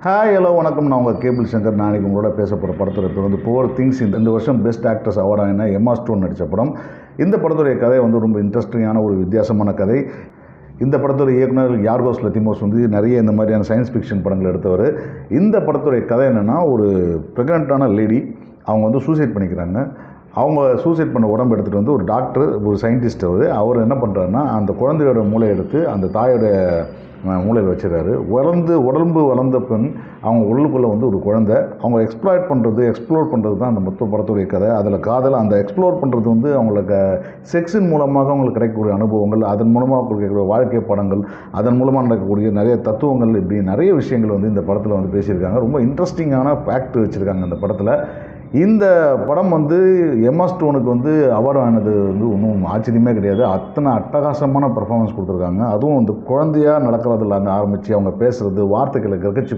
Hi hello வணக்கம். நான் உங்கள் கேபிள் சங்கர். நாளைக்கு உங்களோட பேச போகிற படத்தோட பேர் வந்து புவர் திங்ஸ். இந்த வருஷம் பெஸ்ட் ஆக்ட்ரஸ் அவார்டான எம்மா ஸ்டோன் நடித்த படம். இந்த படத்துடைய கதை வந்து ரொம்ப இன்ட்ரெஸ்டிங்கான ஒரு வித்தியாசமான கதை. இந்த படத்துடைய இயக்குனர் யார்கோஸ் லத்திமோஸ் வந்து நிறைய இந்த மாதிரியான சயின்ஸ் ஃபிக்ஷன் படங்கள் எடுத்தவர். இந்த படத்துடைய கதை என்னென்னா, ஒரு ப்ரெக்னென்ட்டான லேடி அவங்க வந்து சூசைட் பண்ணிக்கிறாங்க. அவங்க சூசைட் பண்ண உடம்பு எடுத்துகிட்டு வந்து ஒரு டாக்டர், ஒரு சயின்டிஸ்ட் அவர் என்ன பண்ணுறாருன்னா, அந்த குழந்தையோட மூளை எடுத்து அந்த தாயோட மூளையில் வச்சுருக்காரு. உடம்பு வளர்ந்த பெண் அவங்க உள்ளுக்குள்ளே வந்து ஒரு குழந்தை. அவங்க எக்ஸ்ப்ளோர் பண்ணுறது தான் அந்த மொத்த படத்துடைய கதை. அதில் காதல், அந்த எக்ஸ்ப்ளோர் பண்ணுறது வந்து அவங்களுக்கு செக்ஸின் மூலமாக அவங்களுக்கு கிடைக்கக்கூடிய அனுபவங்கள், அதன் மூலமாக கிடைக்கக்கூடிய வாழ்க்கை படங்கள், அதன் மூலமாக நடக்கக்கூடிய நிறைய தத்துவங்கள், இப்படி நிறைய விஷயங்கள் வந்து இந்த படத்தில் வந்து பேசியிருக்காங்க. ரொம்ப இன்ட்ரெஸ்டிங்கான ஃபேக்ட் வச்சுருக்காங்க இந்த படத்தில். இந்த படம் வந்து எம்மா ஸ்டோனுக்கு வந்து அவார்டு ஆனது வந்து ஒன்றும் ஆச்சரியமே கிடையாது. அத்தனை அட்டகாசமான பர்ஃபார்மன்ஸ் கொடுத்துருக்காங்க. அதுவும் வந்து குழந்தையாக நடக்கிறதுல ஆரம்பித்து அவங்க பேசுகிறது, வார்த்தைகளை கிரகிச்சு